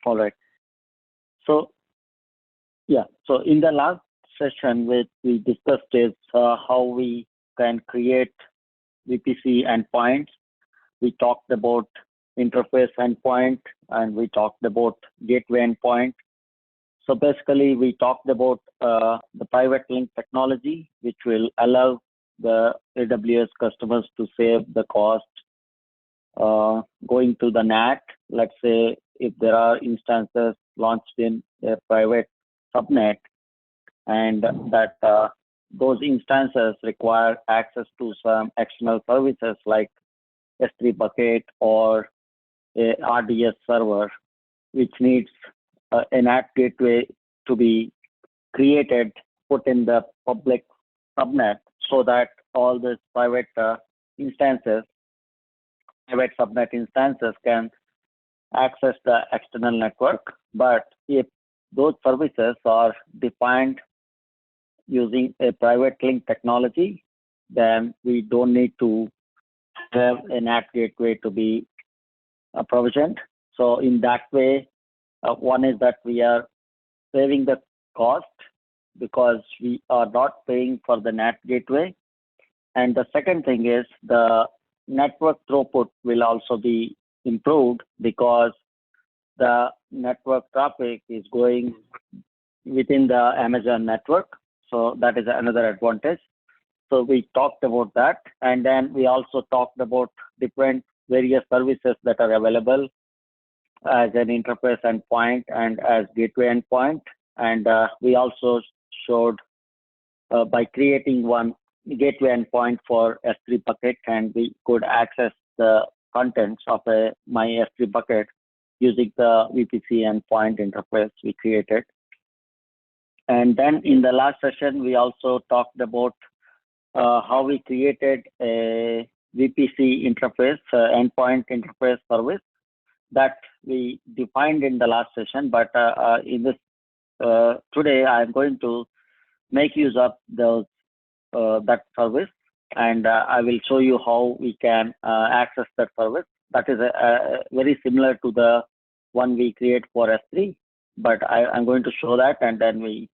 All right. So yeah, so in the last session, which we discussed is how we can create VPC endpoints. We talked about interface endpoint and we talked about gateway endpoint. So basically, we talked about the private link technology, which will allow the AWS customers to save the cost going to the NAT. Let's say if there are instances launched in a private subnet and that those instances require access to some external services like S3 bucket or a RDS server, which needs a NAT gateway to be created, put in the public subnet so that all these private subnet instances can access the external network. But if those services are defined using a private link technology, then we don't need to have a NAT gateway to be provisioned. So in that way, one is that we are saving the cost because we are not paying for the NAT gateway. And the second thing is the network throughput will also be improved because the network traffic is going within the Amazon network. So that is another advantage. So we talked about that. And then we also talked about different various services that are available as an interface endpoint and as gateway endpoint. And we also showed by creating one gateway endpoint for S3 bucket, and we could access the contents of my S3 bucket using the VPC endpoint interface we created. And then in the last session, we also talked about how we created a VPC interface, endpoint interface service that we defined in the last session. But in this today, I'm going to make use of those that service, and I will show you how we can access that service. That is very similar to the one we create for S3, but I'm going to show that, and then we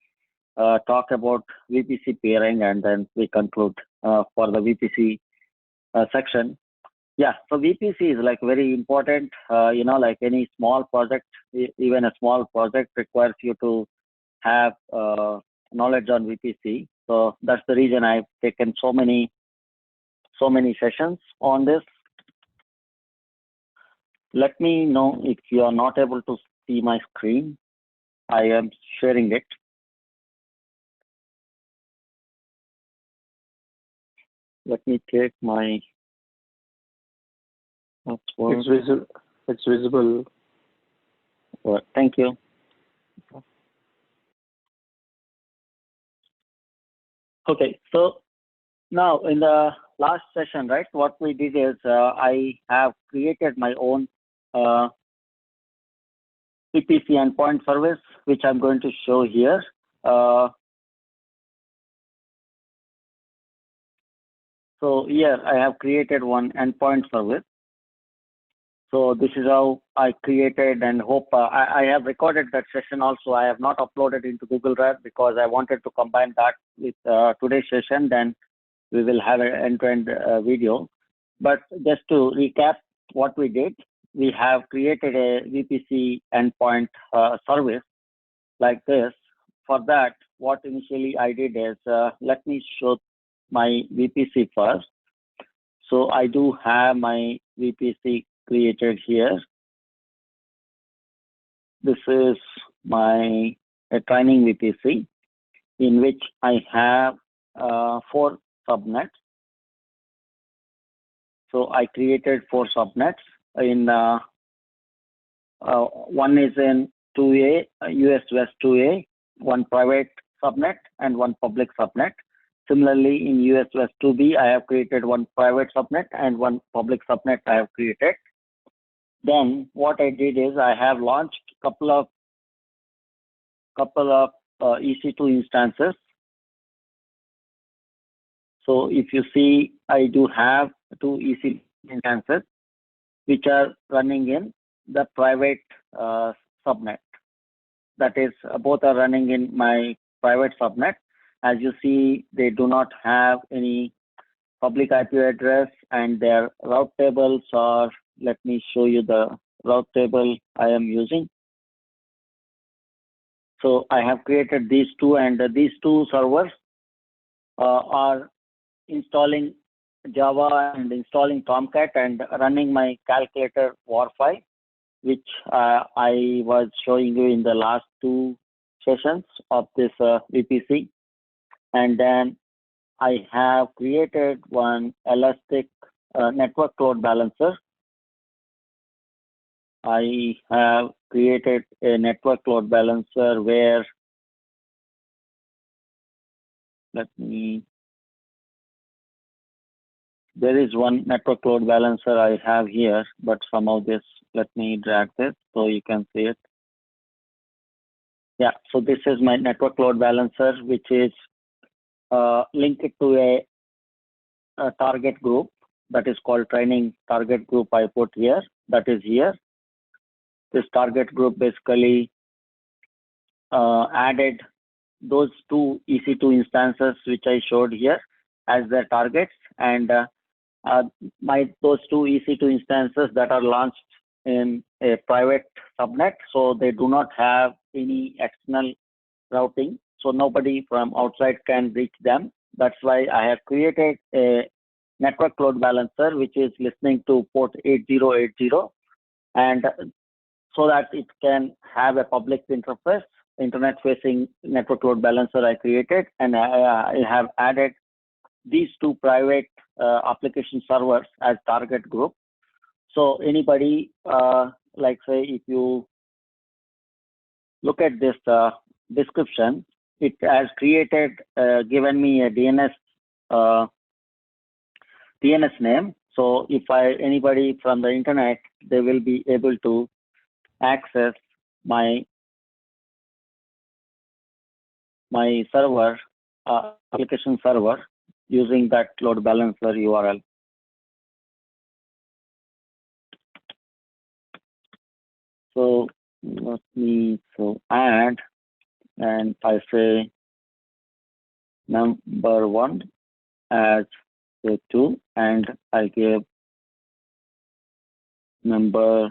talk about VPC peering, and then we conclude for the VPC section. Yeah, so VPC is like very important. Like any small project, even a small project requires you to have knowledge on VPC. So that's the reason I've taken so many sessions on this. Let me know if you are not able to see my screen. I am sharing it. Let me take my It's visible. It's visible. Thank you. Okay, so now in the last session, right, what we did is I have created my own VPC endpoint service, which I'm going to show here. So here I have created one endpoint service. So this is how I created, and hope I have recorded that session also. I have not uploaded into Google Drive because I wanted to combine that with today's session. Then we will have an end-to-end video. But just to recap what we did, we have created a VPC endpoint service like this. For that, what initially I did is, let me show my VPC first. So I do have my VPC created here. This is my training VPC, in which I have 4 subnets. So I created 4 subnets. In one is in 2A, US West 2A, one private subnet and one public subnet. Similarly, in US West 2B, I have created one private subnet and one public subnet I have created. Then what I did is I have launched couple of EC2 instances. So if you see, I do have 2 EC2 instances which are running in the private subnet. That is, both are running in my private subnet. As you see, they do not have any public IP address, and their route tables are, let me show you the route table I am using. So I have created these two, and these two servers are installing Java and installing Tomcat and running my calculator War5, which I was showing you in the last two sessions of this VPC. And then I have created one Elastic network load balancer. I have created a network load balancer where, there is one network load balancer I have here, but somehow let me drag this so you can see it. Yeah, so this is my network load balancer, which is linked to a target group that is called training target group. I put here, that is here. This target group basically added those two EC2 instances which I showed here as their targets, and those two EC2 instances that are launched in a private subnet, so they do not have any external routing, so nobody from outside can reach them. That's why I have created a network load balancer which is listening to port 8080, and so that it can have a public interface, internet facing network load balancer I created, and I have added these two private application servers as target group. So anybody, like say, if you look at this description, it has created, given me a DNS name. So if anybody from the internet, they will be able to access my server, application server, using that load balancer URL. So let me add, and I say number one as say 2, and I give number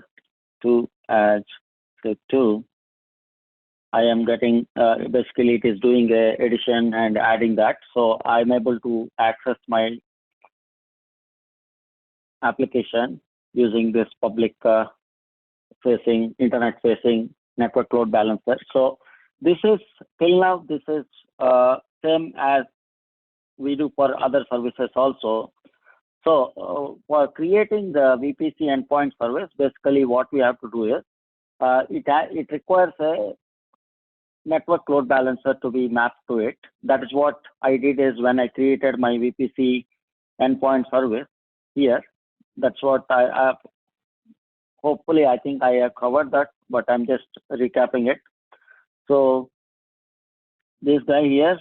2 as say 2. I am getting, basically it is doing a addition and adding that. So I'm able to access my application using this public facing, internet facing network load balancer. So this is, till now, this is same as we do for other services also. So for creating the VPC endpoint service, basically what we have to do is, it requires a network load balancer to be mapped to it. That is what I did is when I created my VPC endpoint service here. That's what I hopefully I think I have covered that, but I'm just recapping it. So this guy here,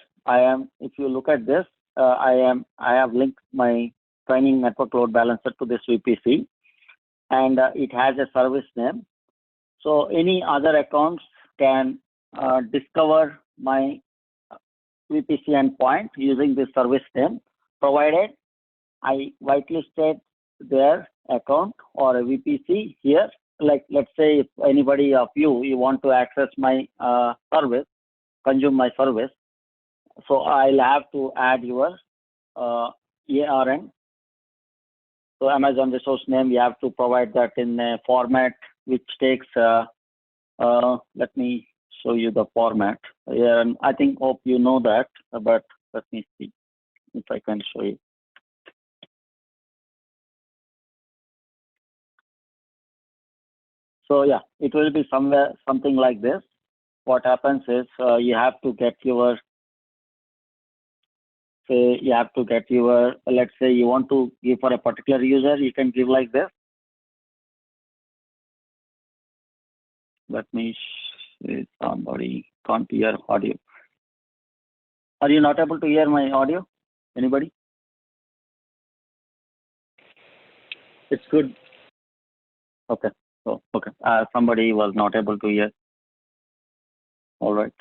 if you look at this, I have linked my training network load balancer to this VPC, and it has a service name. So any other accounts can discover my VPC endpoint using this service name, provided I whitelisted their account or a VPC here. Like, let's say if anybody of you want to access my service, consume my service, so I'll have to add your ARN. So Amazon resource name, you have to provide that in a format which takes, let me show you the format. I hope you know that, but let me see if I can show you. So yeah, it will be something like this. What happens is you have to get your, let's say you want to give for a particular user, you can give like this. Let me see, somebody can't hear audio. Are you not able to hear my audio? Anybody? It's good. Okay. So, okay. Somebody was not able to hear. All right.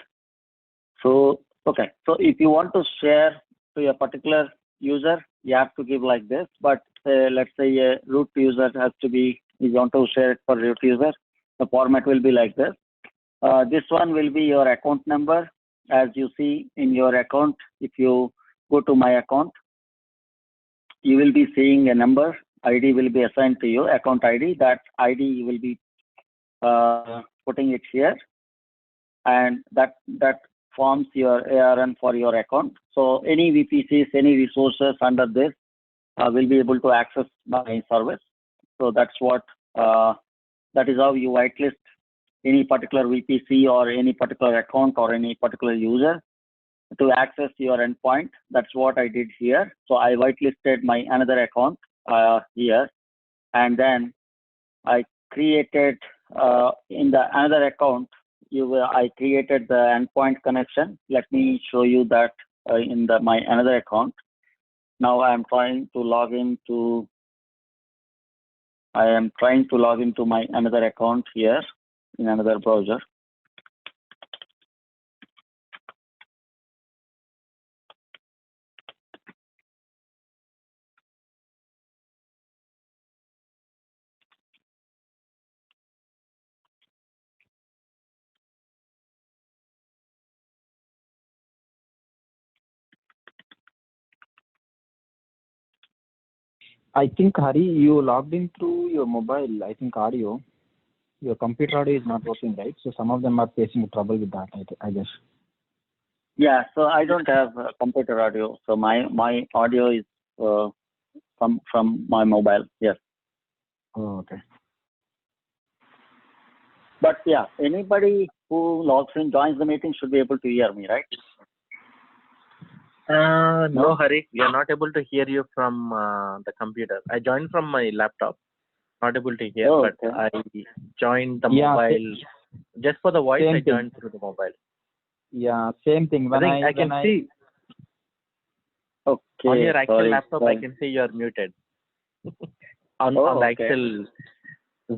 So, okay. So if you want to share to a particular user, you have to give like this. But let's say a root user has to be, you want to share it for root user, the format will be like this. This one will be your account number. As you see in your account, if you go to my account, you will be seeing a number. ID will be assigned to you, account ID. That ID you will be putting it here, and that forms your ARN for your account. So any VPCs, any resources under this will be able to access my service. So that's what that is how you whitelist any particular VPC or any particular account or any particular user to access your endpoint. That's what I did here. So I whitelisted my another account here, and then I created in the another account. I created the endpoint connection. Let me show you that in my another account. Now I am trying to log into. I am trying to log into my another account here in another browser. I think, Hari, you logged in through your mobile, I think audio. Your computer audio is not working, right? So some of them are facing trouble with that, I guess. Yeah, so I don't have computer audio. So my audio is from my mobile. Yes. Oh, okay. But yeah, anybody who logs in, joins the meeting should be able to hear me, right? No, Hari, we are not able to hear you from the computer. I joined from my laptop, not able to hear, Oh, but okay. I joined the Yeah, mobile. Just for the voice, same I thing. joined through the mobile. Yeah, same thing. When I can see Okay. on your actual sorry, laptop, sorry. I can see you are muted. on Oh, the okay. actual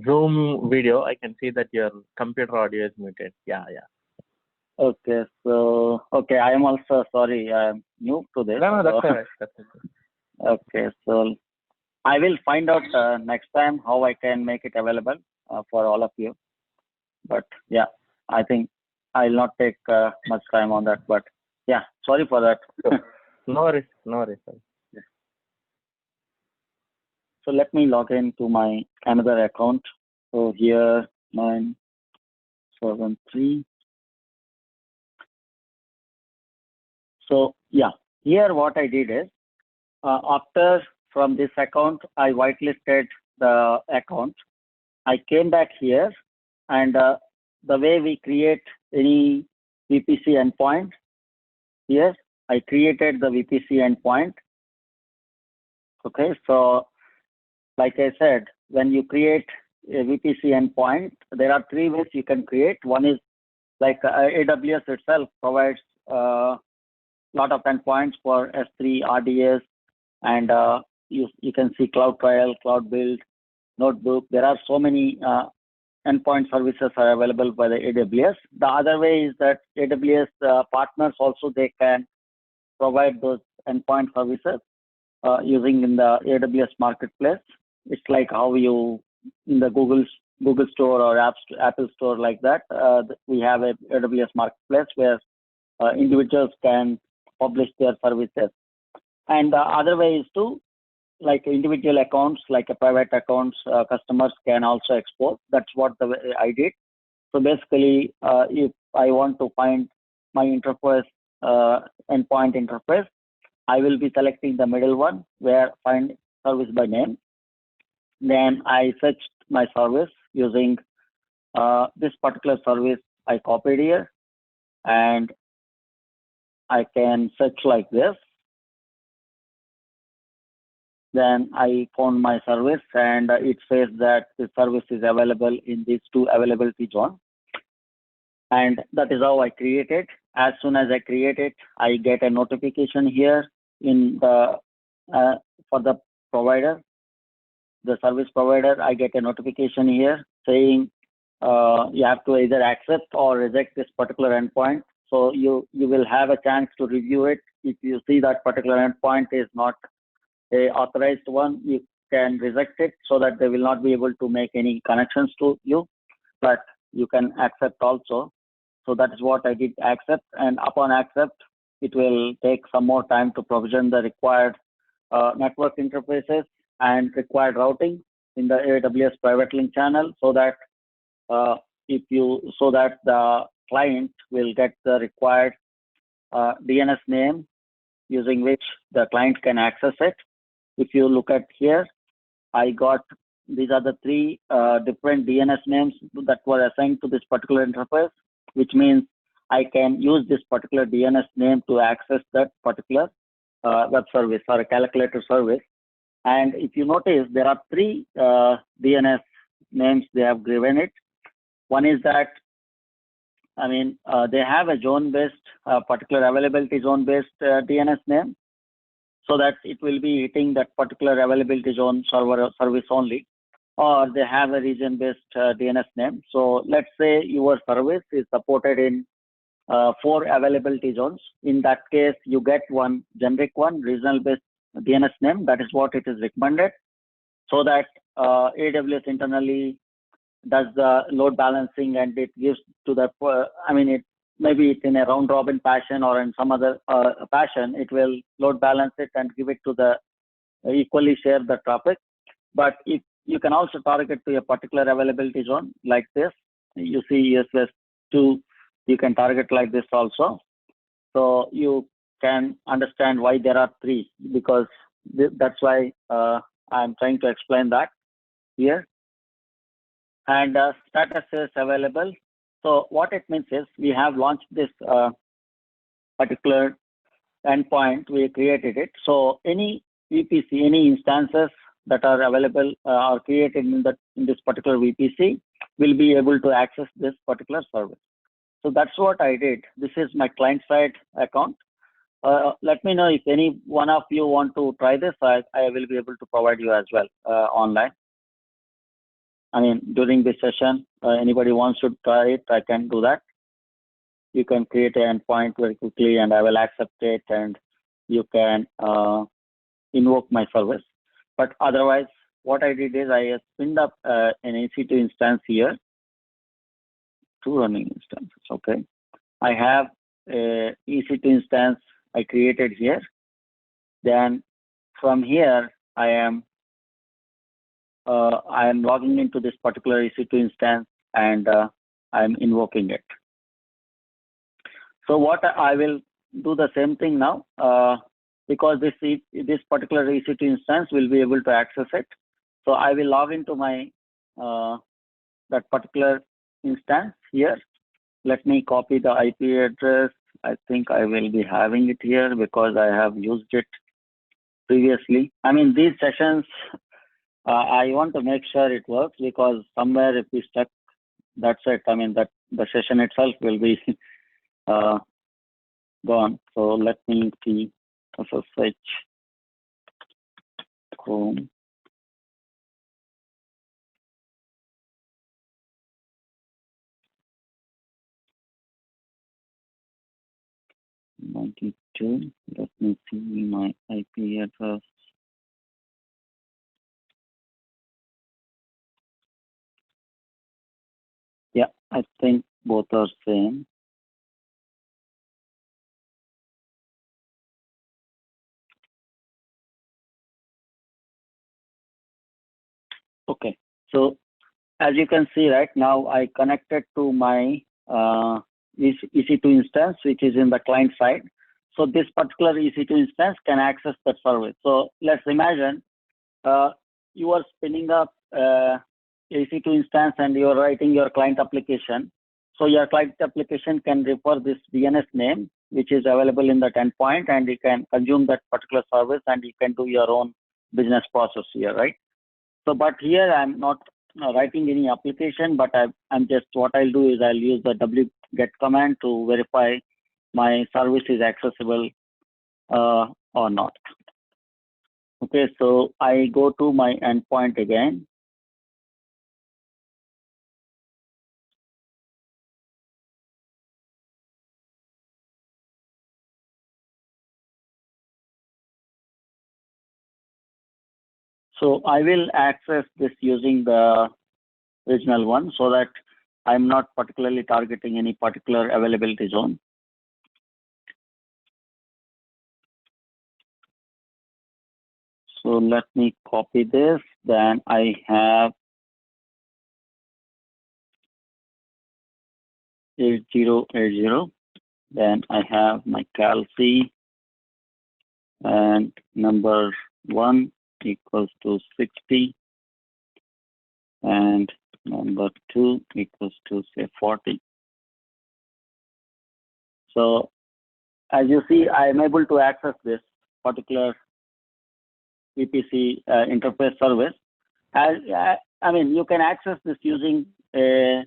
Zoom video, I can see that your computer audio is muted. Yeah. Okay, so okay, I am also sorry. I am new to this. No, that's so- all right. That's okay. Okay, so I will find out next time how I can make it available for all of you. But yeah, I think I'll not take much time on that. But yeah, sorry for that. No worries. Sorry. So let me log into my another account. So here 973. So yeah, here what I did is after from this account I whitelisted the account. I came back here, and the way we create any VPC endpoint, here I created the VPC endpoint. Okay, so like I said, when you create a VPC endpoint, there are three ways you can create. One is like AWS itself provides a lot of endpoints for S3, RDS, and you can see CloudTrail, Cloud Build, Notebook. There are so many endpoint services are available by the AWS. The other way is that AWS partners also, they can provide those endpoint services using in the AWS marketplace. It's like how you in the Google Store or Apple Store like that. We have a AWS marketplace where individuals can publish their services. And the other way is to like individual accounts, like a private accounts, customers can also export. That's what the way I did. So basically, if I want to find my interface, endpoint interface, I will be selecting the middle one where find service by name. Then I searched my service using this particular service I copied here, and I can search like this. Then I found my service, and it says that the service is available in these two availability zone. And that is how I create it. As soon as I create it, I get a notification here in the for the provider, the service provider. I get a notification here saying you have to either accept or reject this particular endpoint. So you will have a chance to review it. If you see that particular endpoint is not a authorized one, you can reject it so that they will not be able to make any connections to you, but you can accept also. So that is what I did, accept, and upon accept, it will take some more time to provision the required network interfaces and required routing in the AWS private link channel, so that the client will get the required DNS name using which the client can access it. If you look at here, I got, these are the three different DNS names that were assigned to this particular interface, which means I can use this particular DNS name to access that particular web service or a calculator service. And if you notice, there are three DNS names they have given it. One is that, they have a zone-based, particular availability zone-based DNS name, so that it will be hitting that particular availability zone server service only, or they have a region-based DNS name. So let's say your service is supported in 4 availability zones. In that case, you get one generic one, regional-based DNS name. That is what it is recommended, so that AWS internally does the load balancing, and it gives to the, maybe it's in a round robin fashion or in some other fashion, it will load balance it and give it to the equally share the traffic. But if you can also target to a particular availability zone like this, you see ESS2, you can target like this also. So you can understand why there are 3, because that's why I'm trying to explain that here. And status is available. So what it means is we have launched this particular endpoint, we created it. So any VPC, any instances that are available or created in this particular VPC will be able to access this particular service. So that's what I did. This is my client side account. Let me know if any one of you want to try this. I will be able to provide you as well online. During this session, anybody wants to try it, I can do that. You can create an endpoint very quickly and I will accept it, and you can invoke my service. But otherwise, what I did is I spinned up an EC2 instance here, 2 running instances, okay. I have a EC2 instance I created here. Then from here, I am logging into this particular EC2 instance, and I'm invoking it. So what I will do the same thing now, because this particular EC2 instance will be able to access it. So I will log into my that particular instance here. Let me copy the IP address. I think I will be having it here because I have used it previously. These sessions, I want to make sure it works, because somewhere if we stuck, that's it. That the session itself will be gone. So let me see SSH Chrome. .92. Let me see my IP address. Yeah, I think both are same. Okay, so as you can see right now, I connected to my EC2 instance, which is in the client side. So this particular EC2 instance can access that service. So let's imagine you are spinning up EC2 instance and you are writing your client application. So your client application can refer this DNS name, which is available in that endpoint, and you can consume that particular service and you can do your own business process here, right? So, but here I'm not writing any application, but I'm just, what I'll do is I'll use the wget command to verify my service is accessible or not. Okay, so I go to my endpoint again. So I will access this using the original one so that I'm not particularly targeting any particular availability zone. So let me copy this. Then I have 8080. Then I have my CalC and number 1 equals to 60 and number 2 equals to say 40. So as you see, I am able to access this particular VPC interface service. I mean, you can access this using a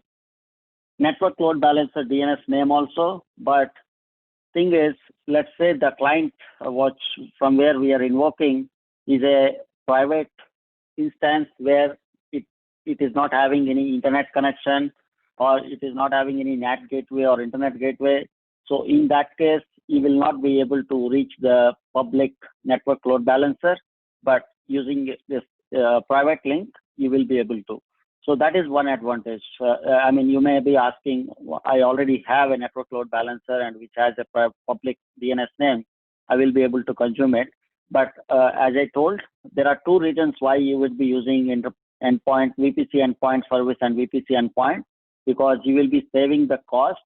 network load balancer DNS name also, but thing is, let's say the client watch from where we are invoking is a private instance where it is not having any internet connection, or it is not having any NAT gateway or internet gateway. So in that case, you will not be able to reach the public network load balancer, but using this private link, you will be able to. So that is one advantage. I mean, you may be asking, I already have a network load balancer and which has a public DNS name. I will be able to consume it. But as I told, there are two reasons why you would be using endpoint, VPC endpoint service and VPC endpoint, because you will be saving the cost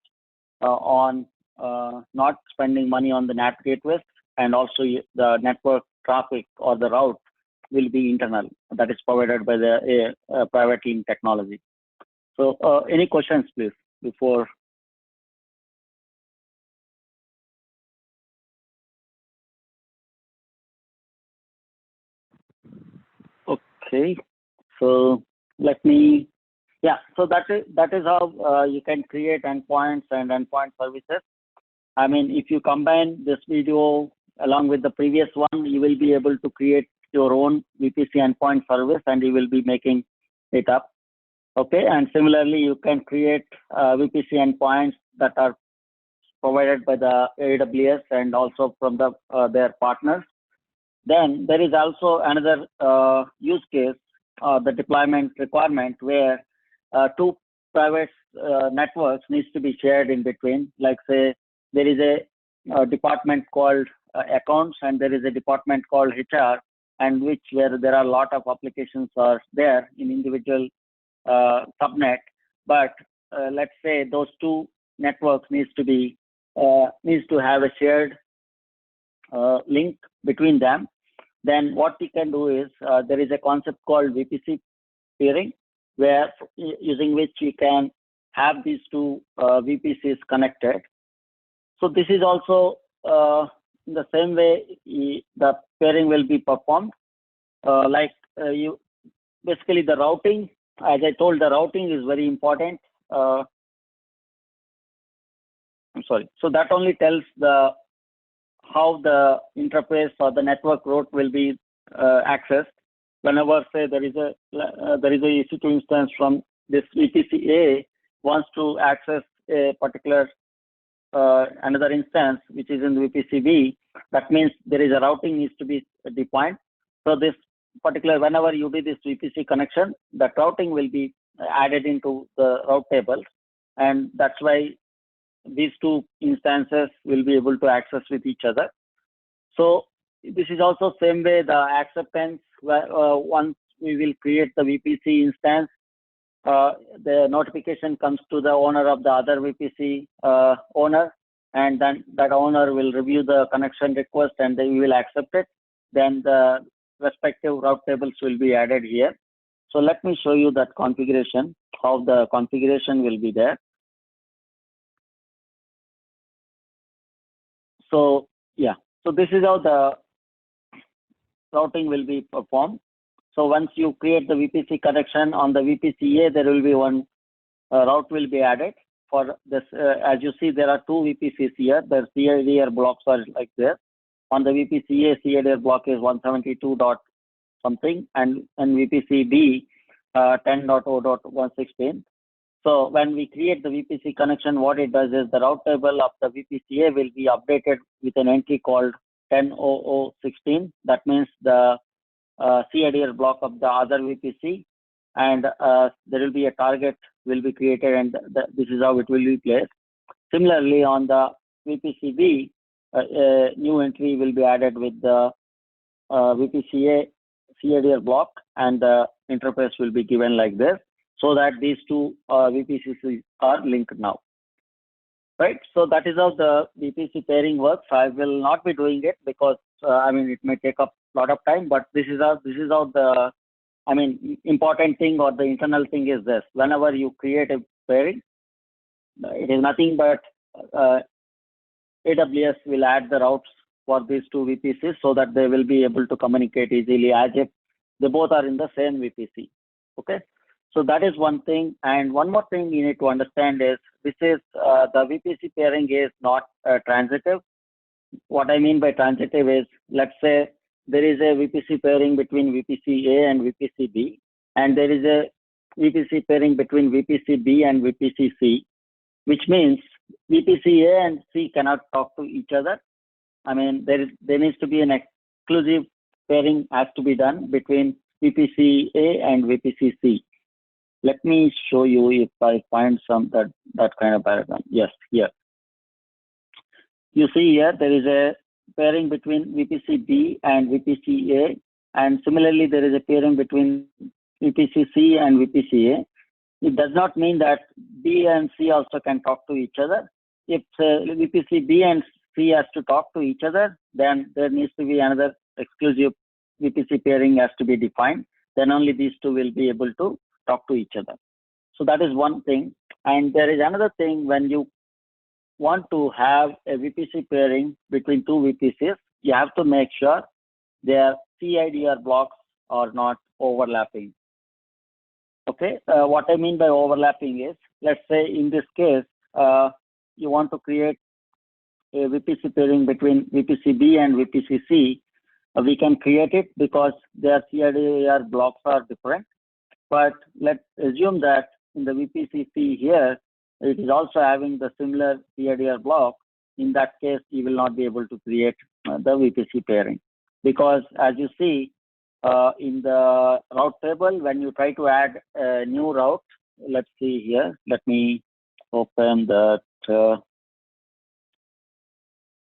on not spending money on the NAT gateways, and also the network traffic or the route will be internal, that is provided by the private link technology. So any questions, please, before? Okay, so let me, yeah, so that is how you can create endpoints and endpoint services. I mean, if you combine this video along with the previous one, you will be able to create your own VPC endpoint service and you will be making it up. Okay, and similarly, you can create VPC endpoints that are provided by the AWS and also from the their partners. Then there is also another use case, the deployment requirement, where two private networks needs to be shared in between. Like say, there is a department called accounts and there is a department called HR, and where there are a lot of applications are there in individual subnet. But let's say those two networks needs to have a shared link between them. Then what we can do is there is a concept called VPC peering, where using which we can have these two VPCs connected. So this is also in the same way the pairing will be performed. You basically the routing, as I told, the routing is very important. I'm sorry. So that only tells how the interface or the network route will be accessed. Whenever say there is a EC2 instance from this VPC A wants to access a particular another instance which is in VPC B, that means there is a routing needs to be defined. So this particular, whenever you do this VPC connection, that routing will be added into the route table, and that's why these two instances will be able to access with each other. So this is also same way the acceptance, where once we will create the VPC instance, the notification comes to the owner of the other VPC owner, and then that owner will review the connection request and they will accept it. Then the respective route tables will be added here. So let me show you that configuration, how the configuration will be there. So yeah, so this is how the routing will be performed. So once you create the VPC connection on the VPC A, there will be one route will be added for this. As you see, there are two VPCs here. The CADR blocks are like this. On the VPC A, CADR block is 172 dot something, and VPC B 10.0.116. So when we create the VPC connection, what it does is the route table of the VPC A will be updated with an entry called 10.0.0.16. That means the CIDR block of the other VPC, and there will be a target will be created, and this is how it will be placed. Similarly, on the VPC-B, a new entry will be added with the VPC-A CIDR block, and the interface will be given like this, so that these two VPCs are linked now. Right, so that is how the VPC pairing works. I will not be doing it because I mean, it may take up a lot of time, but this is how the, I mean, important thing or the internal thing is this: whenever you create a pairing, it is nothing but AWS will add the routes for these two VPCs so that they will be able to communicate easily as if they both are in the same VPC. Okay, so that is one thing. And one more thing you need to understand is this is the VPC pairing is not transitive. What I mean by transitive is, let's say there is a VPC pairing between VPC A and VPC B, and there is a VPC pairing between VPC B and VPC C, which means VPC A and C cannot talk to each other. I mean, there needs to be an exclusive pairing has to be done between VPC A and VPC C. Let me show you if I find some that kind of paradigm. Yes, here. You see here there is a pairing between VPC B and VPC A, and similarly there is a pairing between VPC C and VPC A. It does not mean that B and C also can talk to each other. If VPC B and C has to talk to each other, then there needs to be another exclusive VPC pairing has to be defined. Then only these two will be able to talk to each other. So that is one thing. And there is another thing: when you want to have a VPC pairing between two VPCs, you have to make sure their CIDR blocks are not overlapping. Okay, what I mean by overlapping is, let's say in this case, you want to create a VPC pairing between VPC B and VPC C. We can create it because their CIDR blocks are different. But let's assume that in the VPC C here, it is also having the similar CIDR block. In that case, you will not be able to create the VPC pairing, because as you see in the route table, when you try to add a new route, let's see here. Let me open that.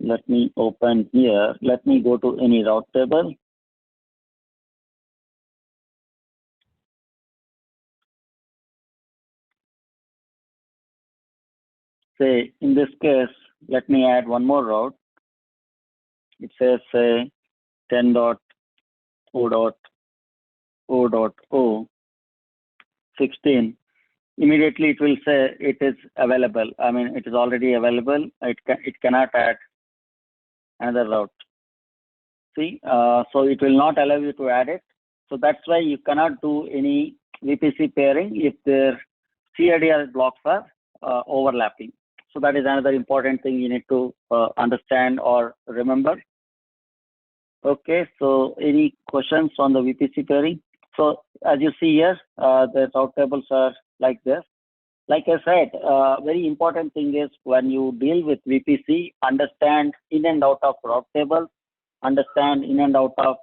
Let me open here. Let me go to any route table. Say in this case, let me add one more route. It says 10.0.0.0 16. Immediately it will say it is available. I mean, it is already available. It cannot add another route. See, so it will not allow you to add it. So that's why you cannot do any VPC pairing if their CIDR blocks are overlapping. So that is another important thing you need to understand or remember. Okay, so any questions on the VPC pairing? So as you see here, the route tables are like this. Like I said, very important thing is when you deal with VPC, understand in and out of route tables, understand in and out of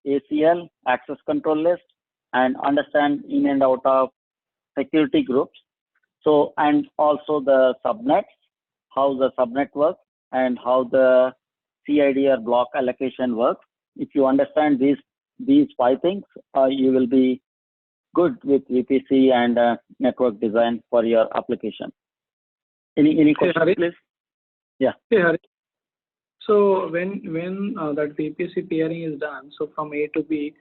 ACL, access control list, and understand in and out of security groups. So, and also the subnets, how the subnet works and how the CIDR block allocation works. If you understand these 5 things, you will be good with VPC and network design for your application. Any questions, Hari? please? Yeah. Hey, Hari. So when that VPC pairing is done, so from A to B,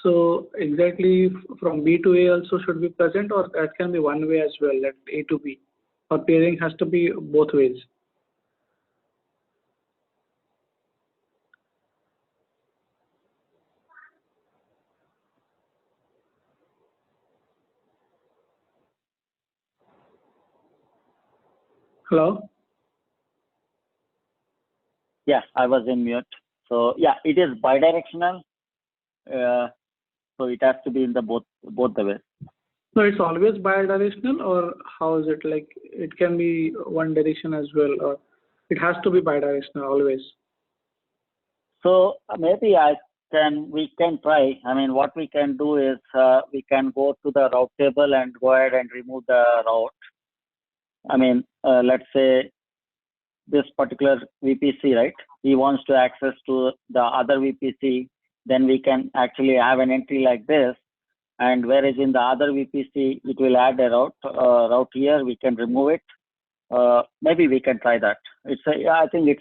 so exactly from B to A also should be present, or that can be one way as well, that A to B, or pairing has to be both ways? Hello? Yeah, I was in mute. So yeah, it is bidirectional. So it has to be in the both the ways. No, it's always bidirectional, or how is it? Like it can be one direction as well, or it has to be bidirectional always? So maybe we can try. I mean, what we can do is we can go to the route table and go ahead and remove the route. I mean, let's say this particular VPC, right? He wants to access to the other VPC, then we can actually have an entry like this. And whereas in the other VPC, it will add a route here, we can remove it. Maybe we can try that. I think it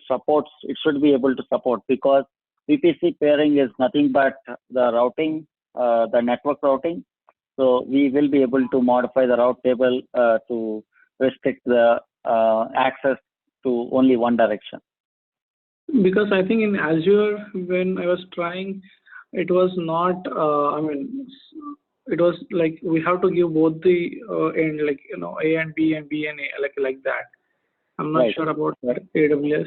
should be able to support, because VPC pairing is nothing but the routing, the network routing. So we will be able to modify the route table to restrict the access to only one direction. Because I think in Azure, when I was trying, it was not, it was like we have to give both the end, like, A and B and B and A, like that. I'm not sure about AWS.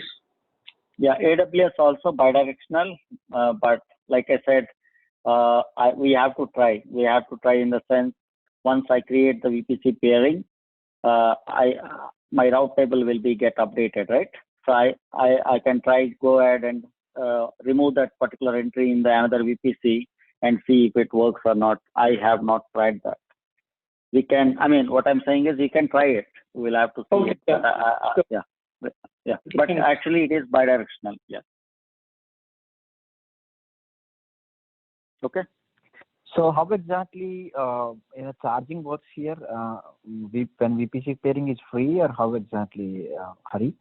Yeah, AWS also bidirectional, but like I said, we have to try. We have to try in the sense, once I create the VPC pairing, my route table will get updated, right? So I can go ahead and remove that particular entry in the another VPC and see if it works or not. I have not tried that. We can, what I'm saying is we can try it. We'll have to see Okay, it. Yeah. But actually it is bidirectional. Yeah. Okay. So how exactly charging works here? When VPC pairing is free, or how exactly, Hari?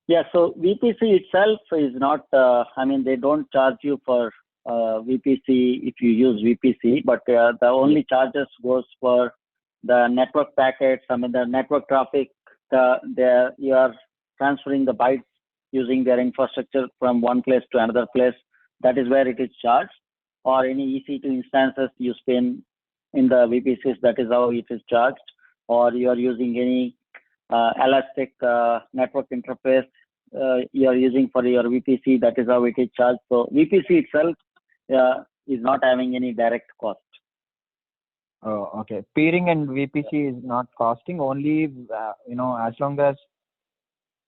Yeah, so VPC itself is not, they don't charge you for VPC if you use VPC, but the only charges goes for the network packets, the network traffic. You are transferring the bytes using their infrastructure from one place to another place. That is where it is charged. Or any EC2 instances you spin in the VPCs, that is how it is charged. Or you are using any elastic network interface you are using for your VPC, that is how it is charged. So VPC itself is not having any direct cost. Oh, okay. Peering and VPC is not costing, only as long as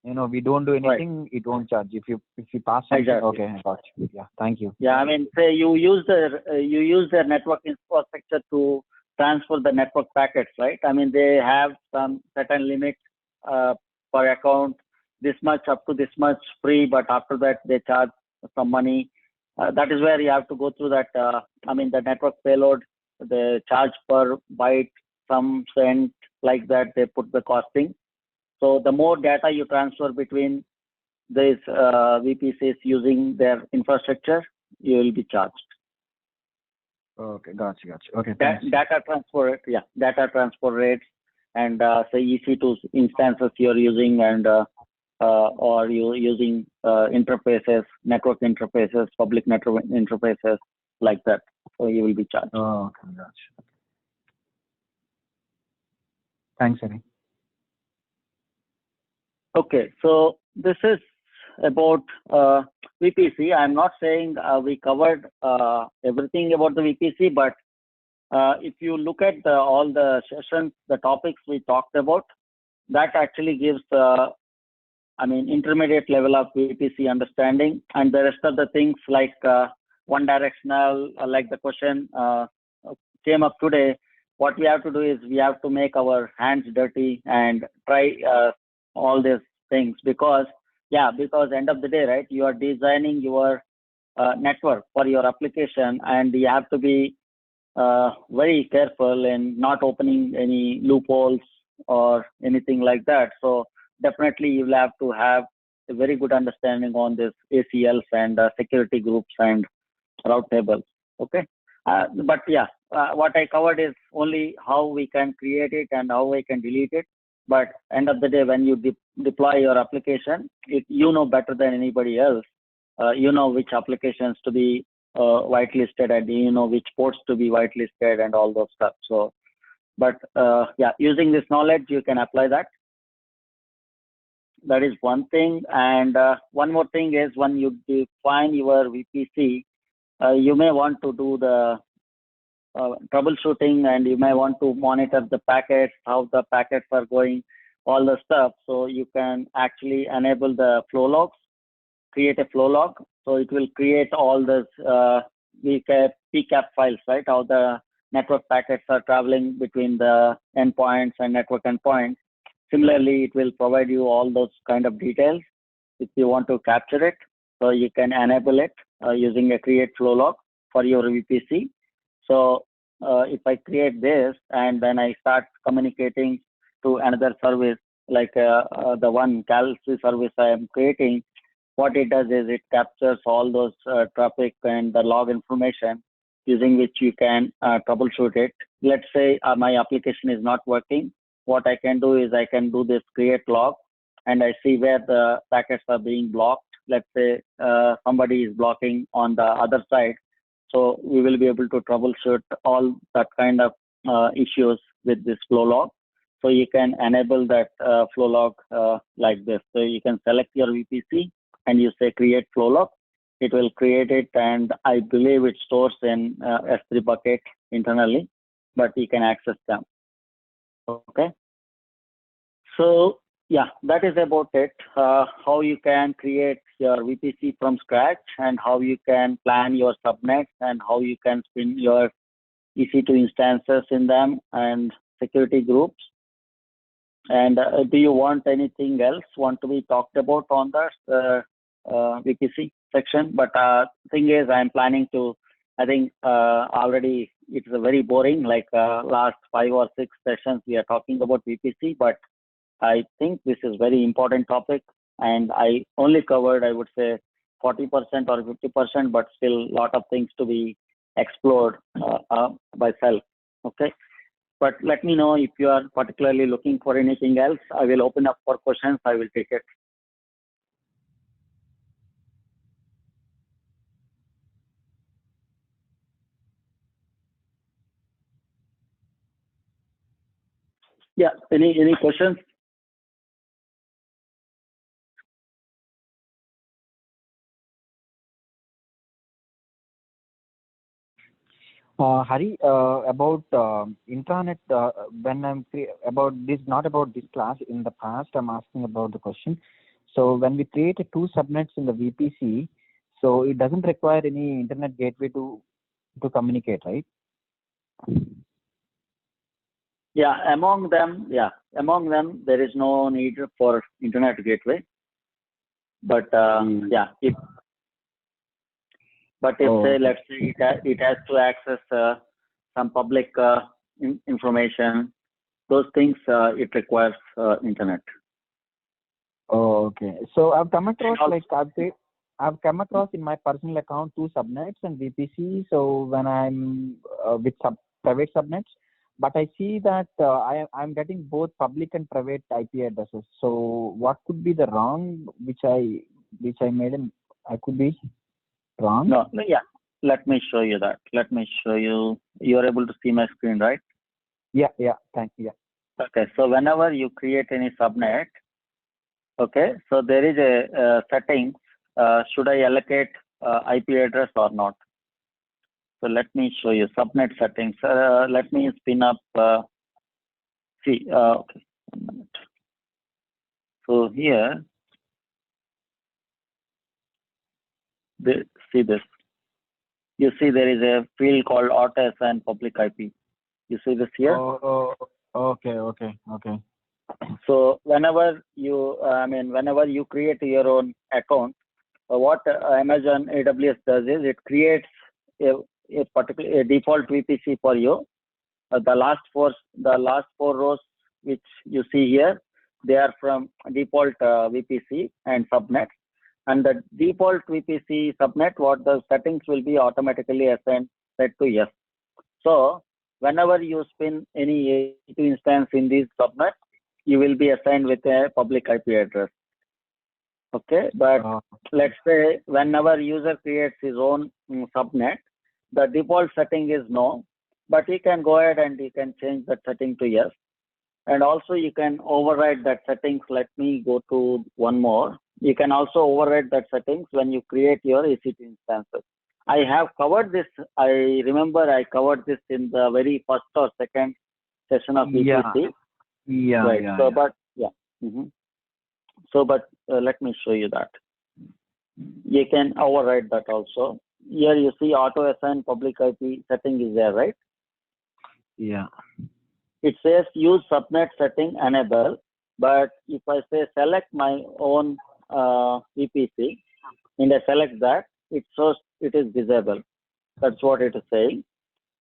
we don't do anything, it won't charge. If you pass something, exactly. Okay, I got you. Yeah, thank you. Yeah, say you use their network infrastructure to transfer the network packets, right? They have some certain limit per account, this much up to this much free, but after that they charge some money. That is where you have to go through that. The network payload, the charge per byte, some cent, like that, they put the costing. So the more data you transfer between these VPCs using their infrastructure, you will be charged. Okay, gotcha. Okay, data transfer rates, and say EC2 instances you're using, and or you're using interfaces, network interfaces, public network interfaces, like that. So you will be charged. Oh, okay, gotcha. Thanks, Hari. Okay, so this is about VPC. I'm not saying we covered everything about the VPC, but if you look at all the sessions, the topics we talked about, that actually gives intermediate level of VPC understanding, and the rest of the things like one directional, like the question came up today. What we have to do is we have to make our hands dirty and try all these things, because end of the day, right, you are designing your network for your application, and you have to be very careful in not opening any loopholes or anything like that. So definitely you will have to have a very good understanding on this ACLs and security groups and route tables. Okay. But what I covered is only how we can create it and how we can delete it. But end of the day, when you deploy your application, you know better than anybody else. You know which applications to be whitelisted, and you know which ports to be whitelisted, and all those stuff. So, but using this knowledge, you can apply that. That is one thing. And one more thing is, when you define your VPC, you may want to do the troubleshooting, and you may want to monitor the packets, how the packets are going, all the stuff. So you can actually enable the flow logs, create a flow log, So it will create all this PCAP files, right? How the network packets are traveling between the endpoints and network endpoints. Similarly, it will provide you all those kind of details if you want to capture it. So you can enable it using a create flow log for your VPC. So if I create this and then I start communicating to another service, like the one Galaxy service I am creating, what it does is it captures all those traffic and the log information using which you can troubleshoot it. Let's say my application is not working. What I can do is I can do this create log and I see where the packets are being blocked. Let's say somebody is blocking on the other side. So we will be able to troubleshoot all that kind of issues with this flow log. So you can enable that flow log like this. So you can select your VPC and you say create flow log. It will create it, and I believe it stores in S3 bucket internally, but you can access them. Okay. So yeah, that is about it. How you can create your VPC from scratch, and how you can plan your subnets, and how you can spin your EC2 instances in them, and security groups. And do you want anything else want to be talked about on the VPC section? But thing is, I'm planning to. I think already it's very boring. Like last 5 or 6 sessions, we are talking about VPC, but I think this is very important topic, and I only covered, I would say, 40% or 50%, but still a lot of things to be explored by self. Okay. But let me know if you are particularly looking for anything else. I will open up for questions. I will take it. Yeah. Any questions? Hari, about intranet, when about this, not about this class, in the past, I'm asking about the question. So when we create 2 subnets in the VPC, so it doesn't require any internet gateway to communicate, right? Yeah, among them, there is no need for internet gateway. But yeah, if say, let's say it has to access some public information, those things it requires internet. Oh, okay. So I've come across I've come across in my personal account 2 subnets and VPC. So when I'm with private subnets, but I see that I'm getting both public and private IP addresses. So what could be the wrong which I made? I could be wrong. No, yeah. Let me show you that. Let me show you. You are able to see my screen, right? Yeah. Thank you. Yeah. Okay. So whenever you create any subnet, okay, so there is a setting. Should I allocate IP address or not? So let me show you subnet settings. Let me spin up. Okay. 1 minute. So here, see this. You see there is a field called AutoSN public IP. You see this here? Oh, okay. So whenever you create your own account, what Amazon AWS does is it creates a particular default VPC for you. The last four rows which you see here, they are from default VPC and subnet. And the default VPC subnet, what the settings will be automatically assigned set to yes. So whenever you spin any A2 instance in this subnet, you will be assigned with a public IP address. Okay, but let's say whenever user creates his own subnet, the default setting is no, but he can go ahead and he can change that setting to yes. And also you can override that settings. Let me go to one more. You can also override that settings when you create your EC2 instances. I have covered this. I remember I covered this in the very first or second session of VPC. Yeah. Right. So, but yeah. So, but let me show you that. You can override that also. Here you see auto assign public IP setting is there, right? Yeah. It says use subnet setting enable, but if I say select my own VPC and I select that, it shows it is disabled. That's what it is saying.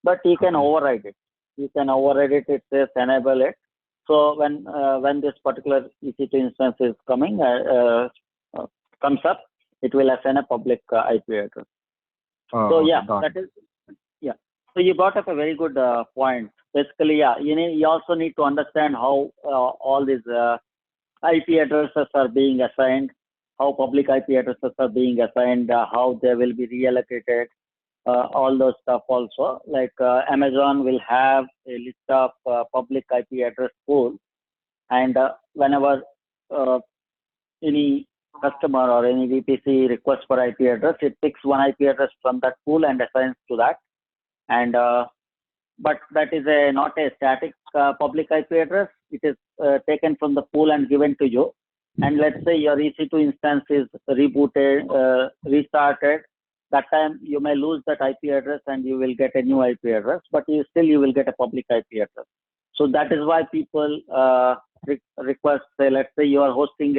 But you can override it. You can override it. It says enable it. So when this particular EC2 instance is coming comes up, it will assign a public IP address. So okay, yeah, got that is yeah. So you brought up a very good point. Basically, yeah, you also need to understand how all these IP addresses are being assigned, how public IP addresses are being assigned, how they will be reallocated, all those stuff also. Like Amazon will have a list of public IP address pool, and whenever any customer or any VPC requests for IP address, it picks one IP address from that pool and assigns to that. And but that is not a static public IP address. It is taken from the pool and given to you. And let's say your EC2 instance is rebooted, restarted. That time you may lose that IP address and you will get a new IP address, but you will get a public IP address. So that is why people request, say, let's say you are hosting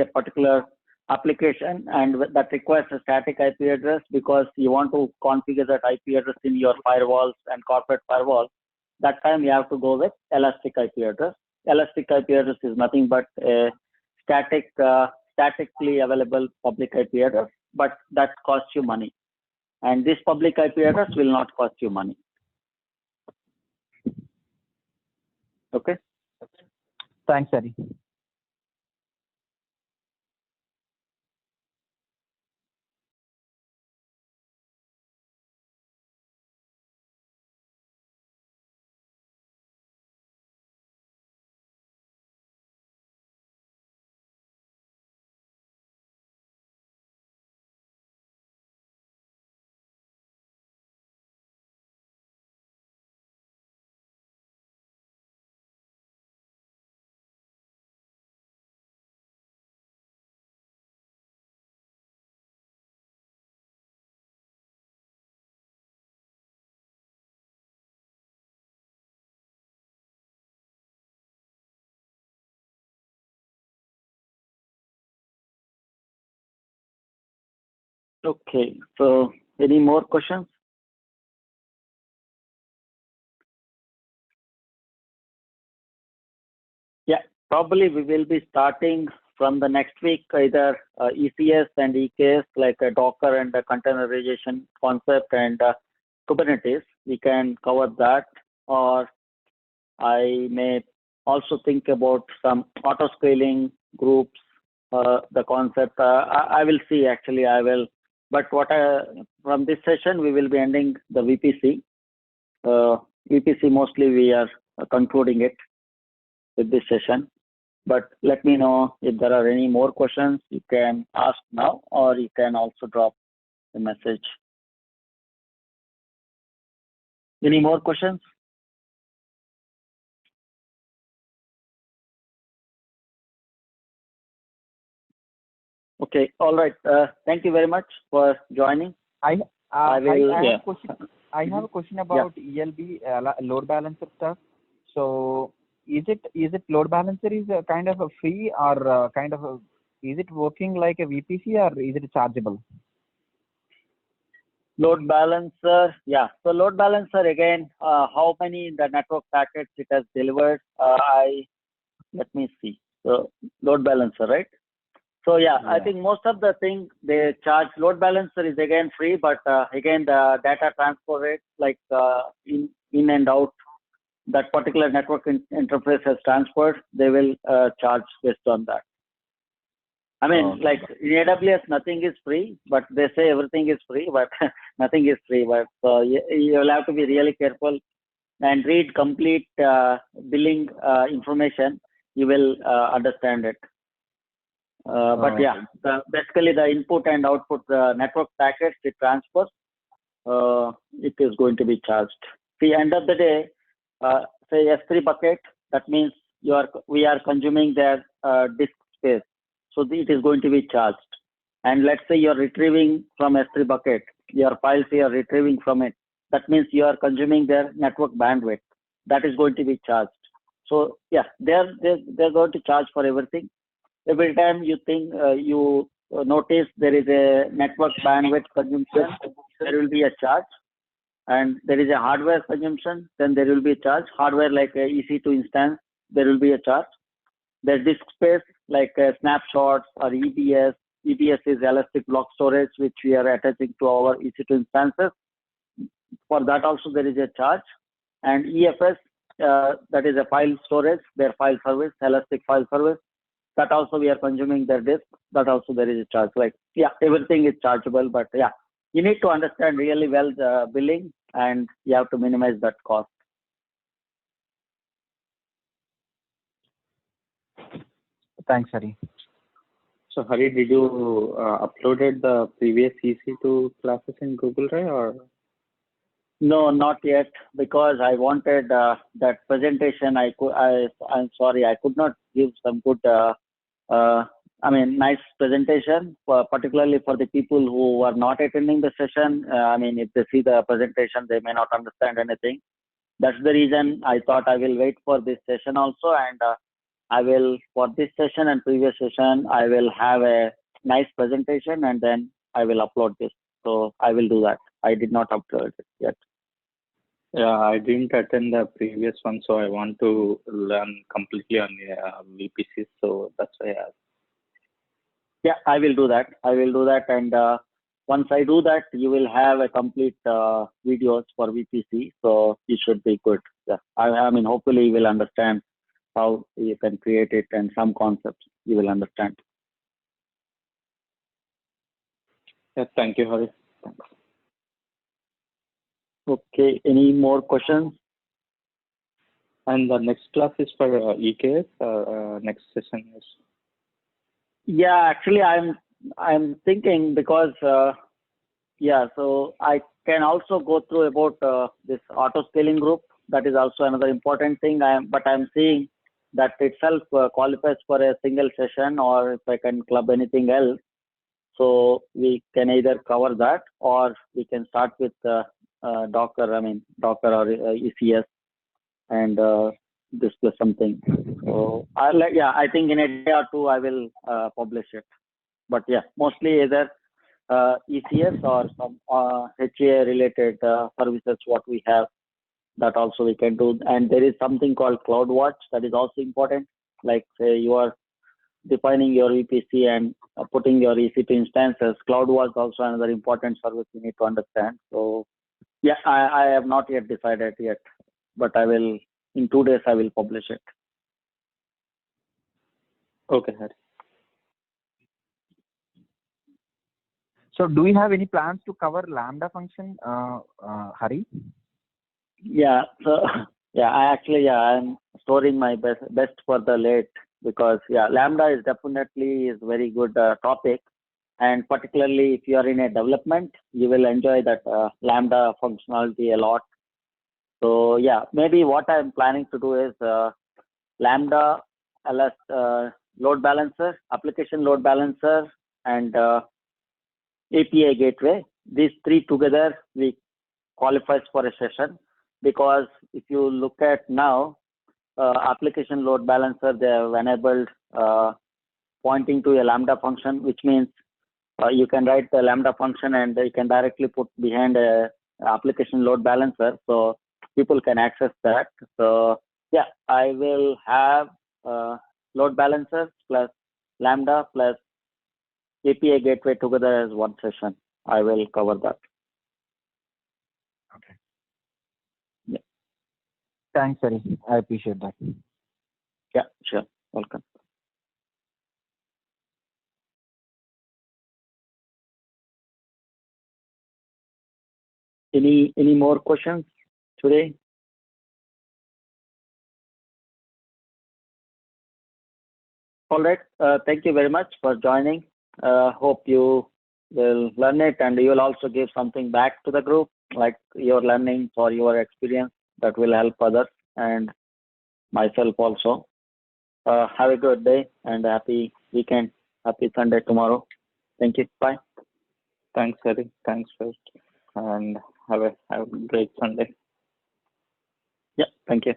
a particular application and that requires a static IP address because you want to configure that IP address in your firewalls and corporate firewalls. That time you have to go with elastic IP address. Elastic IP address is nothing but a statically available public IP address, but that costs you money. And this public IP address will not cost you money. Okay. Thanks, Hari. Okay. So any more questions? Yeah, probably we will be starting from the next week, either ECS and EKS, like a Docker and a containerization concept and Kubernetes. We can cover that, or I may also think about some auto scaling groups, the concept. I will see, actually, I will. But from this session, we will be ending the VPC. VPC mostly we are concluding it with this session. But let me know if there are any more questions. You can ask now, or you can also drop a message. Any more questions? Okay, all right. Thank you very much for joining. I will- have yeah. a question. I have a question about ELB load balancer stuff. So is it load balancer is a kind of a free or is it working like a VPC or is it chargeable? Load balancer, yeah. So load balancer again, how many the network packets it has delivered? Let me see. So load balancer, right? So yeah, I think most of the thing they charge. Load balancer is again free, but again the data transfer rate, like in and out, that particular network interface has transferred, they will charge based on that. I mean, like in AWS, nothing is free, but they say everything is free, but nothing is free. But you will have to be really careful and read complete billing information. You will understand it. But yeah, basically the input and output network packets it transfers, it is going to be charged. The end of the day, say S3 bucket, that means we are consuming their disk space. so it is going to be charged. And let's say you're retrieving from S3 bucket, your files you are retrieving from it. That means you are consuming their network bandwidth. That is going to be charged. So yeah, they're going to charge for everything. Every time you think you notice there is a network bandwidth consumption, there will be a charge. And there is a hardware consumption, then there will be a charge. Hardware like a EC2 instance, there will be a charge. There's disk space like snapshots or EBS. EBS is elastic block storage, which we are attaching to our EC2 instances. For that also there is a charge. And EFS, that is a file storage, their file service, elastic file service. That also we are consuming their disk. That also there is a charge. Like, yeah, everything is chargeable, but yeah, you need to understand really well the billing and you have to minimize that cost. Thanks, Hari. So Hari, did you uploaded the previous EC2 classes in Google Drive or? No, not yet, because I wanted that presentation. I'm sorry, I could not give some good, nice presentation, particularly for the people who are not attending the session. If they see the presentation, they may not understand anything. That's the reason I thought I will wait for this session also, and I will, for this session and previous session, I will have a nice presentation and then I will upload this. So I will do that. I did not upload it yet. Yeah, I didn't attend the previous one, so I want to learn completely on VPC. So that's why I asked. Yeah, I will do that. And once I do that, you will have a complete videos for VPC. So it should be good. Yeah, hopefully you will understand how you can create it and some concepts you will understand. Yeah, thank you, Hari. Thanks. Okay, any more questions? And the next class is for EKS. Next session is. Yeah, actually, I'm thinking because so I can also go through about this auto scaling group. That is also another important thing. But I'm seeing that itself qualifies for a single session, or if I can club anything else. So we can either cover that, or we can start with Docker or ECS, and discuss something. So I think in a day or two I will publish it. But yeah, mostly either ECS or some HA related services what we have. That also we can do. And there is something called CloudWatch that is also important. Like say you are defining your VPC and putting your EC2 instances. CloudWatch also another important service you need to understand. So yeah, I have not yet decided yet, but I will, in 2 days I will publish it. Okay, Hari. So do we have any plans to cover Lambda function, Hari? Yeah, so yeah, I'm storing my best for the late, because yeah, Lambda is definitely very good topic, and particularly if you are in a development, you will enjoy that Lambda functionality a lot. So yeah, maybe what I'm planning to do is Lambda, LS load balancer, application load balancer, and API gateway. These three together we qualifies for a session, because if you look at now, application load balancer, they have enabled pointing to a Lambda function, which means you can write the Lambda function and you can directly put behind a application load balancer, so people can access that. So yeah, I will have load balancers plus Lambda plus API gateway together as one session. I will cover that. Okay. Yeah. Thanks, Hari. I appreciate that. Yeah, sure. Welcome. Any more questions today? All right. Thank you very much for joining. Hope you will learn it, and you will also give something back to the group, like your learning or your experience that will help others and myself also. Have a good day and a happy weekend. Happy Sunday tomorrow. Thank you. Bye. Thanks, Hari. Thanks first, and have a great Sunday. Yeah. Thank you.